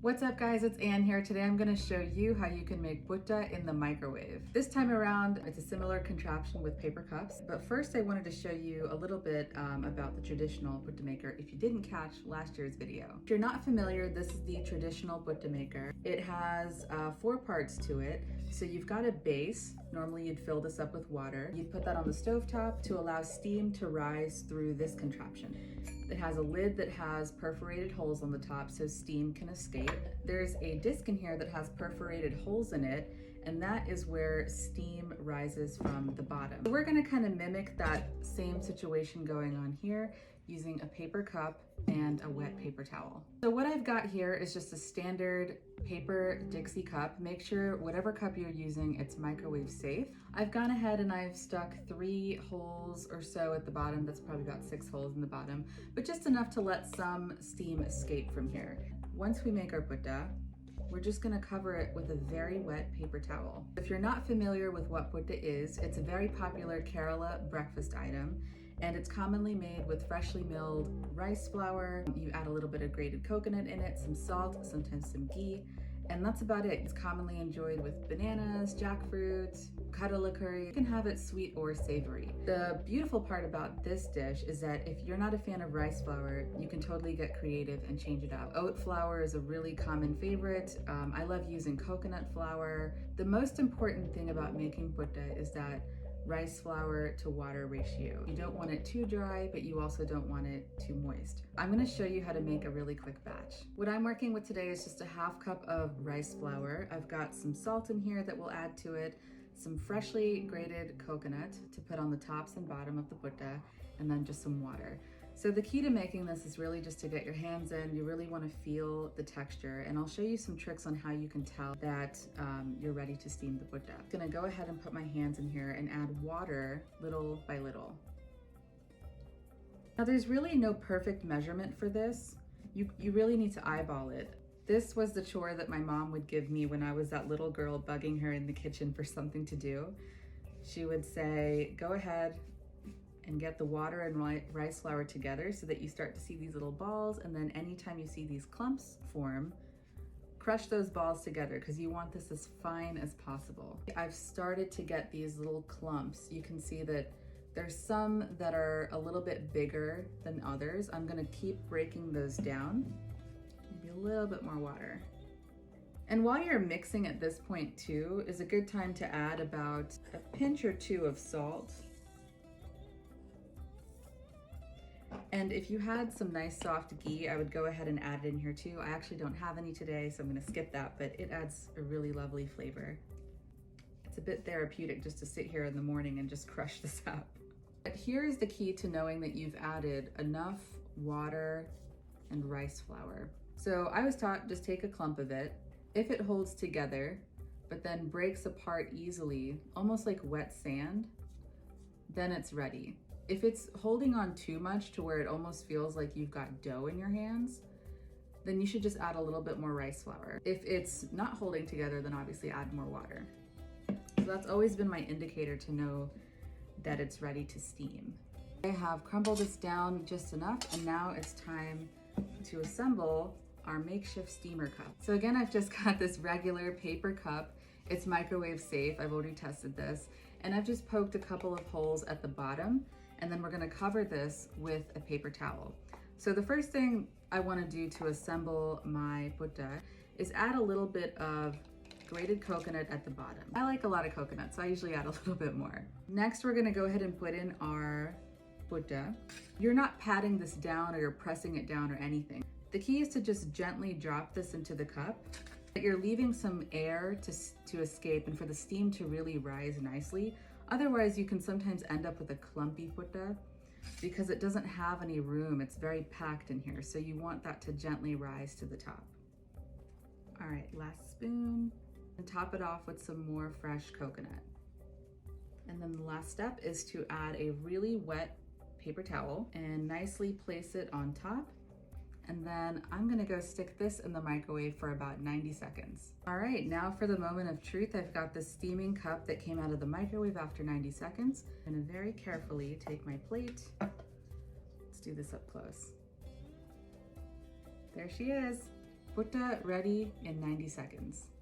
What's up guys, it's Ann here. Today I'm going to show you how you can make putta in the microwave. This time around, it's a similar contraption with paper cups, but first I wanted to show you a little bit about the traditional putta maker if you didn't catch last year's video. If you're not familiar, this is the traditional putta maker. It has 4 parts to it. So you've got a base. Normally you'd fill this up with water. You'd put that on the stovetop to allow steam to rise through this contraption. It has a lid that has perforated holes on the top so steam can escape. There's a disc in here that has perforated holes in it, and that is where steam rises from the bottom. So we're gonna kind of mimic that same situation going on here using a paper cup and a wet paper towel. So what I've got here is just a standard paper Dixie cup. Make sure whatever cup you're using, it's microwave safe. I've gone ahead and I've stuck 3 holes or so at the bottom. That's probably about 6 holes in the bottom, but just enough to let some steam escape from here. Once we make our putta, we're just gonna cover it with a very wet paper towel. If you're not familiar with what putta is, it's a very popular Kerala breakfast item, and it's commonly made with freshly milled rice flour. You add a little bit of grated coconut in it, some salt, sometimes some ghee, and that's about it. It's commonly enjoyed with bananas, jackfruit, kadala curry. You can have it sweet or savory. The beautiful part about this dish is that if you're not a fan of rice flour, you can totally get creative and change it up. Oat flour is a really common favorite. I love using coconut flour. The most important thing about making putta is that rice flour to water ratio. You don't want it too dry, but you also don't want it too moist. I'm gonna show you how to make a really quick batch. What I'm working with today is just a ½ cup of rice flour. I've got some salt in here that we'll add to it, some freshly grated coconut to put on the tops and bottom of the putta, and then just some water. So the key to making this is really just to get your hands in. You really want to feel the texture, and I'll show you some tricks on how you can tell that you're ready to steam the putta. I'm gonna go ahead and put my hands in here and add water little by little. Now there's really no perfect measurement for this. You really need to eyeball it. This was the chore that my mom would give me when I was that little girl bugging her in the kitchen for something to do. She would say, go ahead and get the water and rice flour together so that you start to see these little balls, and then anytime you see these clumps form, crush those balls together because you want this as fine as possible. I've started to get these little clumps. You can see that there's some that are a little bit bigger than others. I'm gonna keep breaking those down. Maybe a little bit more water. And while you're mixing at this point too, is a good time to add about a pinch or 2 of salt. And if you had some nice soft ghee, I would go ahead and add it in here too. I actually don't have any today, so I'm gonna skip that, but it adds a really lovely flavor. It's a bit therapeutic just to sit here in the morning and just crush this up. But here's the key to knowing that you've added enough water and rice flour. So I was taught just take a clump of it. If it holds together, but then breaks apart easily, almost like wet sand, then it's ready. If it's holding on too much to where it almost feels like you've got dough in your hands, then you should just add a little bit more rice flour. If it's not holding together, then obviously add more water. So that's always been my indicator to know that it's ready to steam. I have crumbled this down just enough, and now it's time to assemble our makeshift steamer cup. So again, I've just got this regular paper cup. It's microwave safe. I've already tested this. And I've just poked a couple of holes at the bottom, and then we're gonna cover this with a paper towel. So the first thing I wanna do to assemble my putta is add a little bit of grated coconut at the bottom. I like a lot of coconut, so I usually add a little bit more. Next, we're gonna go ahead and put in our putta. You're not patting this down or you're pressing it down or anything. The key is to just gently drop this into the cup. You're leaving some air to escape and for the steam to really rise nicely. Otherwise, you can sometimes end up with a clumpy putta because it doesn't have any room. It's very packed in here. So you want that to gently rise to the top. All right, last spoon, and top it off with some more fresh coconut. And then the last step is to add a really wet paper towel and nicely place it on top. And then I'm gonna go stick this in the microwave for about 90 seconds. All right, now for the moment of truth. I've got this steaming cup that came out of the microwave after 90 seconds. I'm gonna very carefully take my plate. Let's do this up close. There she is. Putta ready in 90 seconds.